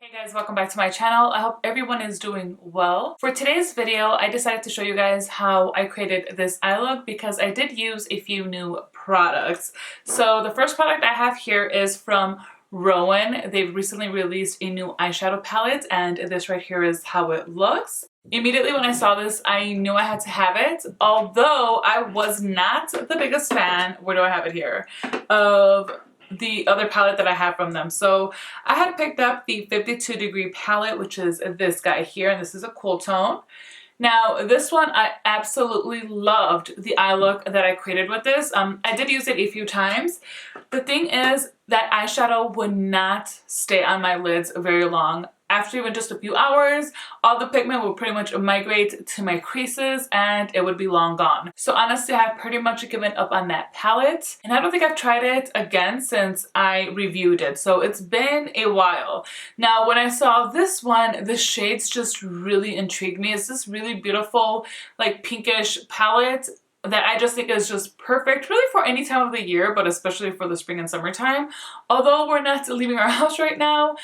Hey guys, welcome back to my channel. I hope everyone is doing well. For today's video, I decided to show you guys how I created this eye look because I did use a few new products. So the first product I have here is from Roen. They've recently released a new eyeshadow palette and this right here is how it looks. Immediately when I saw this, I knew I had to have it, although I was not the biggest fan, where do I have it here, of the other palette that I have from them. So I had picked up the 52 degree palette, which is this guy here, and this is a cool tone. Now this one, I absolutely loved the eye look that I created with this. I did use it a few times. The thing is that eyeshadow would not stay on my lids very long. After even just a few hours, all the pigment would pretty much migrate to my creases and it would be long gone. So honestly, I've pretty much given up on that palette. And I don't think I've tried it again since I reviewed it. So it's been a while. Now, when I saw this one, the shades just really intrigued me. It's this really beautiful, like pinkish palette that I just think is just perfect really for any time of the year, but especially for the spring and summertime. Although we're not leaving our house right now,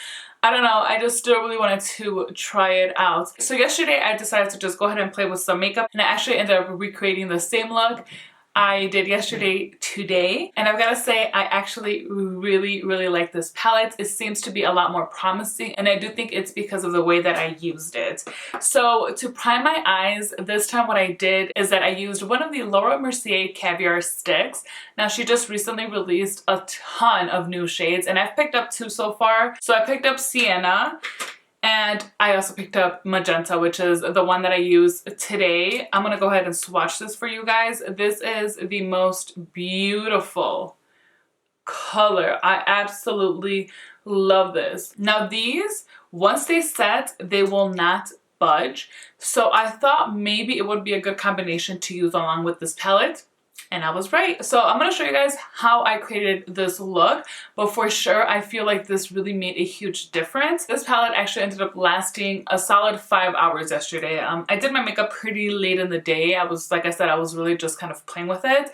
I don't know, I just still really wanted to try it out. So yesterday I decided to just go ahead and play with some makeup and I actually ended up recreating the same look I did yesterday today. And I've got to say, I actually really like this palette. It seems to be a lot more promising and I do think it's because of the way that I used it. So to prime my eyes, this time what I did is that I used one of the Mercier Caviar sticks. Now she just recently released a ton of new shades and I've picked up two so far. So I picked up Sienna and I also picked up Magenta, which is the one that I use today. I'm gonna go ahead and swatch this for you guys. This is the most beautiful color. I absolutely love this. Now these, once they set, they will not budge. So I thought maybe it would be a good combination to use along with this palette. And I was right. So I'm going to show you guys how I created this look, but for sure I feel like this really made a huge difference. This palette actually ended up lasting a solid 5 hours yesterday. I did my makeup pretty late in the day. Like I said, I was really just kind of playing with it,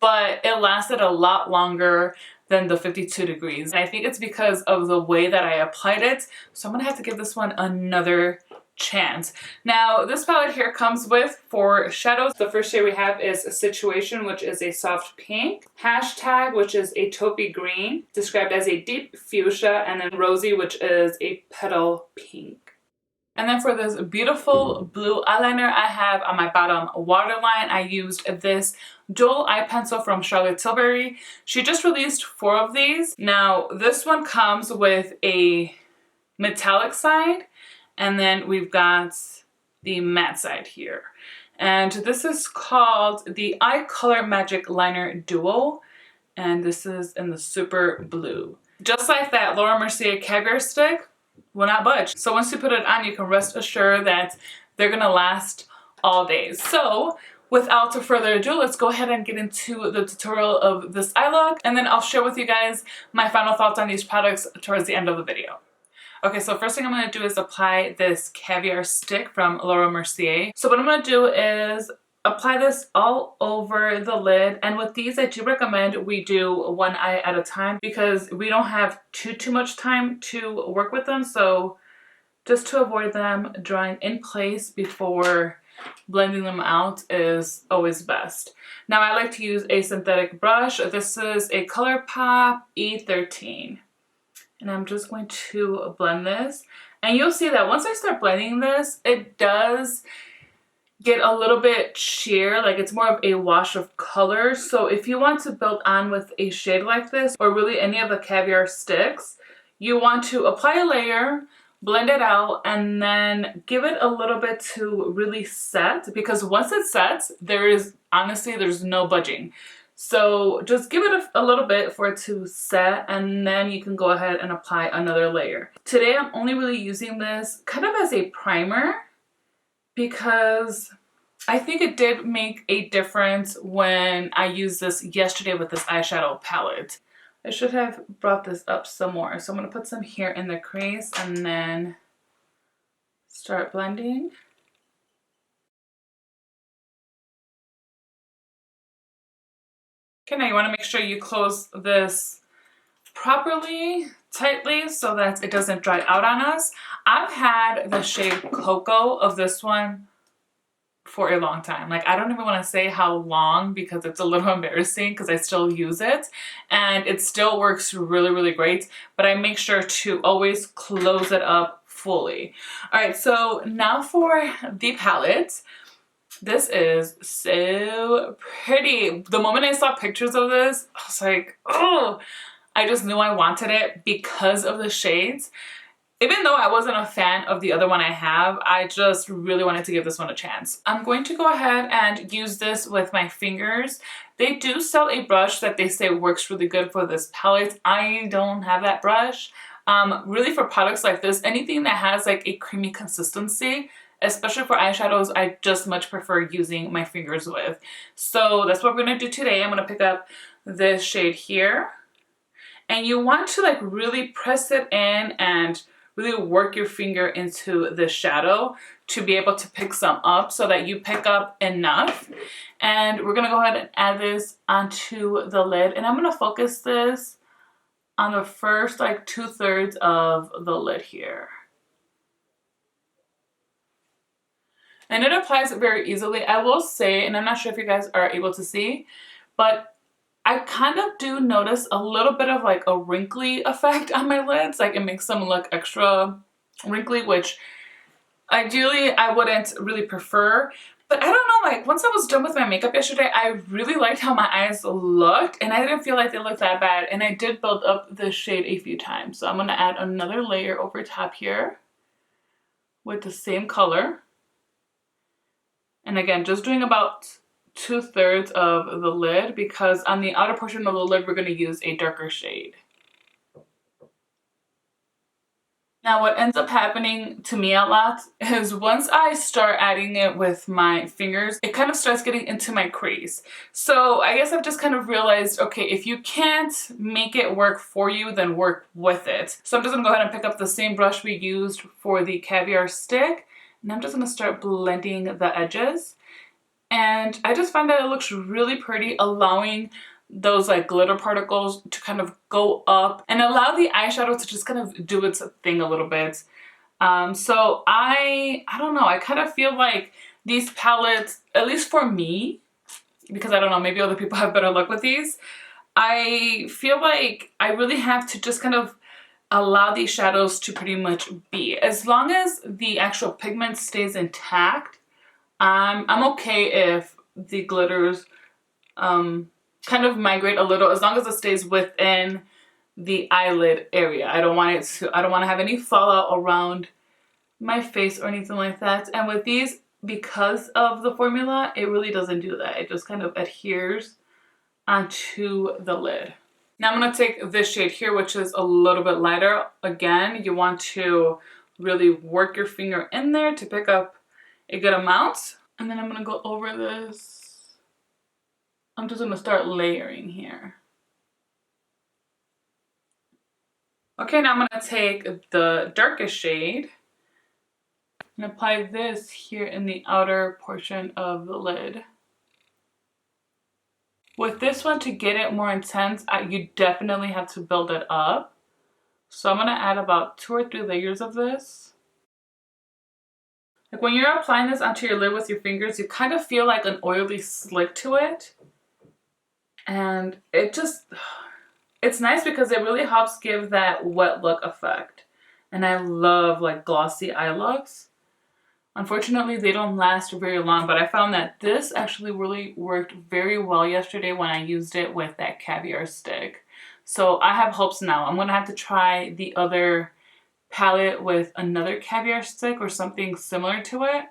but it lasted a lot longer than the 52 degrees. And I think it's because of the way that I applied it. So I'm going to have to give this one another chance. Now this palette here comes with 4 shadows. The first shade we have is Situation, which is a soft pink, Hashtag, which is a taupey green, described as a deep fuchsia, and then Rosy, which is a petal pink. And then for this beautiful blue eyeliner I have on my bottom waterline, I used this dual eye pencil from Charlotte Tilbury. She just released 4 of these. Now this one comes with a metallic side, and then we've got the matte side here. And this is called the Eye Color Magic Liner Duo. And this is in the super blue. Just like that Mercier Caviar stick will not budge. So once you put it on, you can rest assured that they're gonna last all day. So without further ado, let's go ahead and get into the tutorial of this eye look. And then I'll share with you guys my final thoughts on these products towards the end of the video. Okay, so first thing I'm going to do is apply this Caviar stick from Mercier. So what I'm going to do is apply this all over the lid. And with these, I do recommend we do one eye at a time because we don't have too much time to work with them. So just to avoid them drying in place before blending them out is always best. Now I like to use a synthetic brush. This is a ColourPop E13. And I'm just going to blend this. And you'll see that once I start blending this, it does get a little bit sheer, like it's more of a wash of color. So if you want to build on with a shade like this, or really any of the Caviar sticks, you want to apply a layer, blend it out, and then give it a little bit to really set, because once it sets, honestly, there's no budging. So just give it a little bit for it to set, and then you can go ahead and apply another layer. Today I'm only really using this kind of as a primer because I think it did make a difference when I used this yesterday with this eyeshadow palette. I should have brought this up some more. So I'm going to put some here in the crease and then start blending. Okay, now you want to make sure you close this properly tightly so that it doesn't dry out on us. I've had the shade Cocoa of this one for a long time. Like, I don't even want to say how long because it's a little embarrassing because I still use it and it still works really, really great, but I make sure to always close it up fully. All right, so now for the palette. This is so pretty. The moment I saw pictures of this, I was like, oh, I just knew I wanted it because of the shades. Even though I wasn't a fan of the other one I have, I just really wanted to give this one a chance. I'm going to go ahead and use this with my fingers. They do sell a brush that they say works really good for this palette. I don't have that brush. Really for products like this, anything that has like a creamy consistency, especially for eyeshadows, I just much prefer using my fingers with. So that's what we're gonna do today. I'm gonna pick up this shade here. And you want to like really press it in and really work your finger into the shadow to be able to pick some up so that you pick up enough. And we're gonna go ahead and add this onto the lid. And I'm gonna focus this on the first like 2/3 of the lid here. And it applies very easily. I will say, and I'm not sure if you guys are able to see, but I kind of do notice a little bit of like a wrinkly effect on my lids. Like it makes them look extra wrinkly, which ideally I wouldn't really prefer. But I don't know, like once I was done with my makeup yesterday, I really liked how my eyes looked and I didn't feel like they looked that bad. And I did build up this shade a few times. So I'm gonna add another layer over top here with the same color. And again, just doing about 2/3 of the lid because on the outer portion of the lid, we're going to use a darker shade. Now, what ends up happening to me a lot is once I start adding it with my fingers, it kind of starts getting into my crease. So I guess I've just kind of realized, okay, if you can't make it work for you, then work with it. So I'm just going to go ahead and pick up the same brush we used for the Caviar stick. And I'm just going to start blending the edges. And I just find that it looks really pretty, allowing those like glitter particles to kind of go up and allow the eyeshadow to just kind of do its thing a little bit. So I don't know, I kind of feel like these palettes, at least for me, because I don't know, maybe other people have better luck with these, I feel like I really have to just kind of allow these shadows to pretty much be. As long as the actual pigment stays intact, I'm okay if the glitters kind of migrate a little, as long as it stays within the eyelid area. I don't want to have any fallout around my face or anything like that. And with these, because of the formula, it really doesn't do that. It just kind of adheres onto the lid. Now I'm going to take this shade here, which is a little bit lighter. Again, you want to really work your finger in there to pick up a good amount. And then I'm going to go over this. I'm just going to start layering here. Okay, now I'm going to take the darkest shade and apply this here in the outer portion of the lid. With this one, to get it more intense, you definitely have to build it up. So I'm going to add about 2 or 3 layers of this. Like when you're applying this onto your lid with your fingers, you kind of feel like an oily slick to it. And it's nice because it really helps give that wet look effect. And I love like glossy eye looks. Unfortunately, they don't last very long, but I found that this actually really worked very well yesterday when I used it with that Caviar stick. So I have hopes now. I'm going to have to try the other palette with another Caviar stick or something similar to it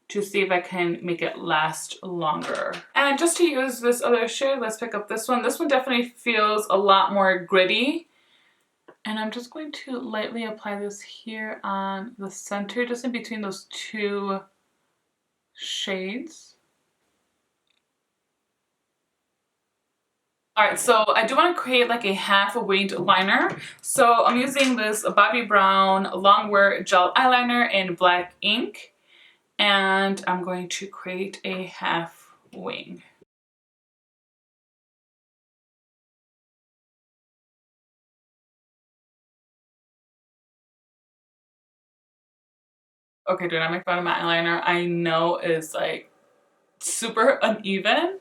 to see if I can make it last longer. And just to use this other shade, let's pick up this one. This one definitely feels a lot more gritty. And I'm just going to lightly apply this here on the center, just in between those 2 shades. All right, so I do want to create like a half winged liner. So I'm using this Bobbi Brown Longwear Gel Eyeliner in black ink. And I'm going to create a half wing. Okay, do not make fun of my eyeliner. I know it's like super uneven,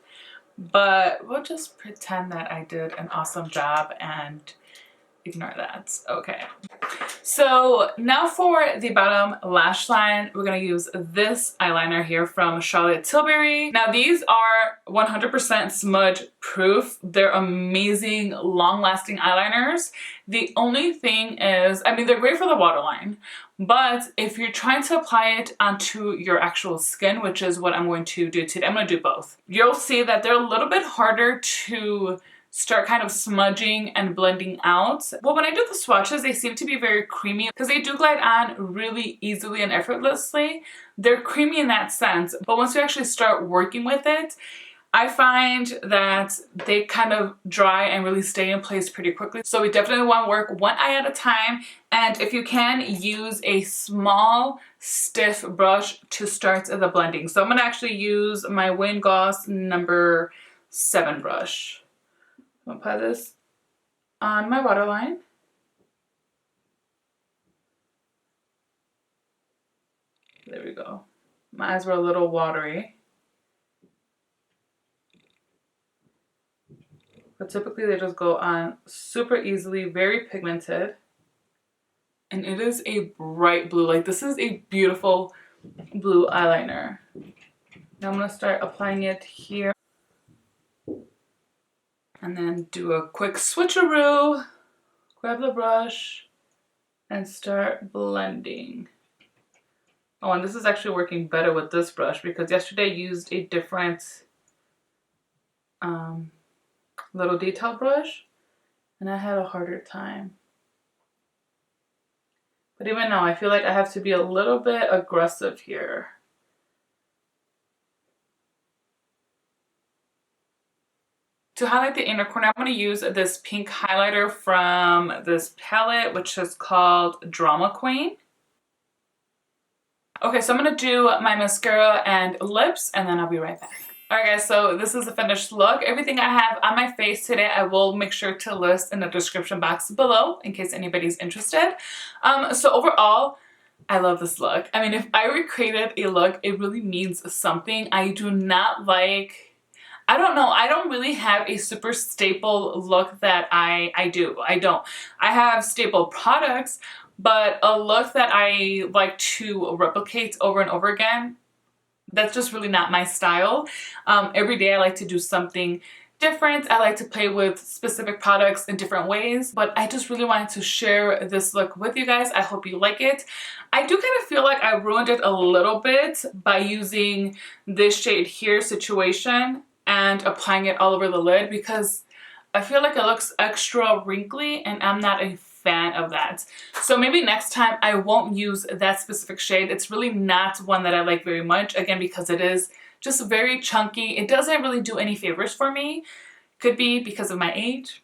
but we'll just pretend that I did an awesome job and ignore that. Okay. So now for the bottom lash line, we're going to use this eyeliner here from Tilbury. Now these are 100% smudge proof. They're amazing, long-lasting eyeliners. The only thing is, I mean, they're great for the waterline, but if you're trying to apply it onto your actual skin, which is what I'm going to do today, I'm going to do both. You'll see that they're a little bit harder to start kind of smudging and blending out. Well, when I do the swatches, they seem to be very creamy because they do glide on really easily and effortlessly. They're creamy in that sense, but once you actually start working with it, I find that they kind of dry and really stay in place pretty quickly. So we definitely want to work one eye at a time. And if you can, use a small, stiff brush to start the blending. So I'm going to actually use my Win Gloss number 7 brush. I'm gonna apply this on my waterline. There we go. My eyes were a little watery. But typically they just go on super easily, very pigmented. And it is a bright blue. Like, this is a beautiful blue eyeliner. Now I'm gonna start applying it here. And then do a quick switcheroo, grab the brush, and start blending. Oh, and this is actually working better with this brush because yesterday I used a different little detail brush and I had a harder time. But even now, I feel like I have to be a little bit aggressive here. To highlight the inner corner, I'm going to use this pink highlighter from this palette, which is called Drama Queen. Okay, so I'm going to do my mascara and lips, and then I'll be right back. Alright guys, so this is the finished look. Everything I have on my face today, I will make sure to list in the description box below in case anybody's interested. So overall, I love this look. I mean, if I recreated a look, it really means something. I do not like... I don't know. I don't really have a super staple look that I do. I don't. I have staple products, but a look that I like to replicate over and over again, that's just really not my style. Every day I like to do something different. I like to play with specific products in different ways, but I just really wanted to share this look with you guys. I hope you like it. I do kind of feel like I ruined it a little bit by using this shade here, Situation, and applying it all over the lid because I feel like it looks extra wrinkly and I'm not a fan of that. So maybe next time I won't use that specific shade. It's really not one that I like very much, again, because it is just very chunky. It doesn't really do any favors for me. Could be because of my age.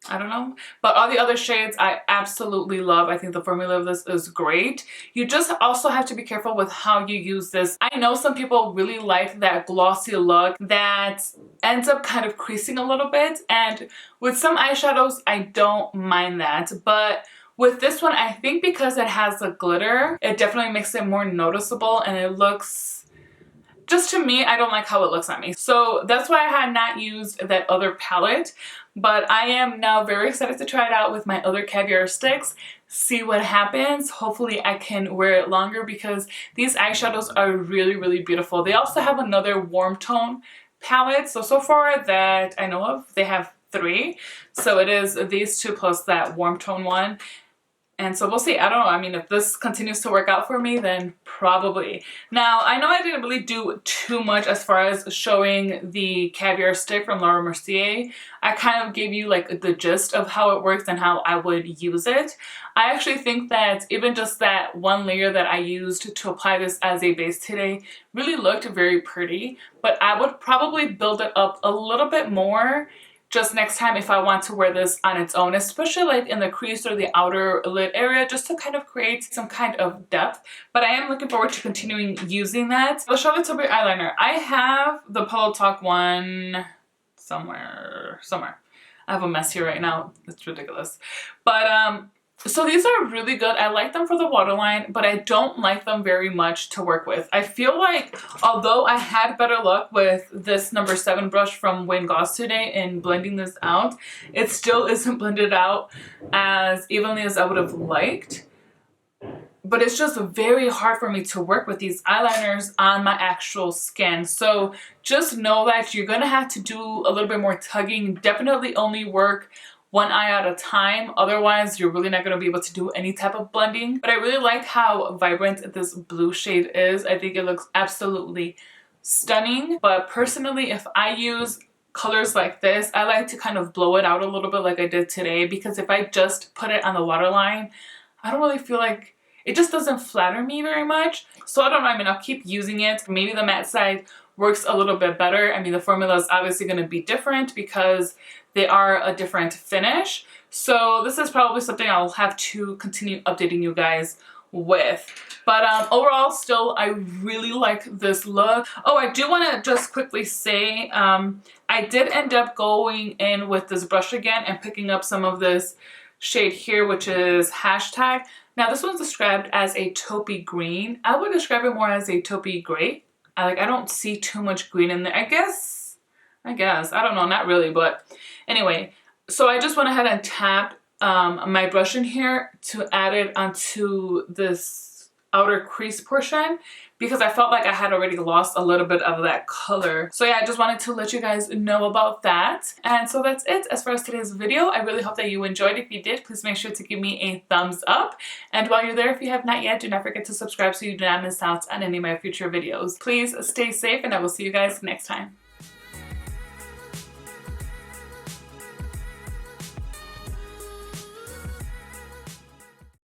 I don't know. But all the other shades I absolutely love. I think the formula of this is great. You just also have to be careful with how you use this. I know some people really like that glossy look that ends up kind of creasing a little bit. And with some eyeshadows, I don't mind that. But with this one, I think because it has the glitter, it definitely makes it more noticeable and it looks... Just to me, I don't like how it looks on me. So that's why I had not used that other palette. But I am now very excited to try it out with my other Caviar sticks. See what happens. Hopefully I can wear it longer because these eyeshadows are really, really beautiful. They also have another warm tone palette. So far that I know of, they have 3. So it is these 2 plus that warm tone one. And so we'll see. I don't know. I mean, if this continues to work out for me, then probably. Now, I know I didn't really do too much as far as showing the Caviar stick from Mercier. I kind of gave you like the gist of how it works and how I would use it. I actually think that even just that one layer that I used to apply this as a base today really looked very pretty. But I would probably build it up a little bit more just next time if I want to wear this on its own, especially like in the crease or the outer lid area, just to kind of create some kind of depth. But I am looking forward to continuing using that. The Charlotte Tilbury eyeliner. I have the Pillow Talk one somewhere. I have a mess here right now. It's ridiculous. But So these are really good. I like them for the waterline, but I don't like them very much to work with. I feel like although I had better luck with this number 7 brush from Wayne Goss today in blending this out, it still isn't blended out as evenly as I would have liked. But it's just very hard for me to work with these eyeliners on my actual skin. So just know that you're going to have to do a little bit more tugging. Definitely only work one eye at a time. Otherwise, you're really not going to be able to do any type of blending. But I really like how vibrant this blue shade is. I think it looks absolutely stunning. But personally, if I use colors like this, I like to kind of blow it out a little bit like I did today. Because if I just put it on the waterline, I don't really feel like it just doesn't flatter me very much. So I don't know, I mean, I'll keep using it. Maybe the matte side works a little bit better. I mean, the formula is obviously going to be different because they are a different finish. So this is probably something I'll have to continue updating you guys with. But overall, still, I really like this look. Oh, I do want to just quickly say, I did end up going in with this brush again and picking up some of this shade here, which is hashtag. Now this one's described as a taupey green. I would describe it more as a taupey gray. I don't see too much green in there. I guess, I don't know, not really, but anyway. So I just went ahead and tapped my brush in here to add it onto this outer crease portion because I felt like I had already lost a little bit of that color. So yeah, I just wanted to let you guys know about that. And so that's it as far as today's video. I really hope that you enjoyed. If you did, please make sure to give me a thumbs up. And while you're there, if you have not yet, do not forget to subscribe so you do not miss out on any of my future videos. Please stay safe and I will see you guys next time.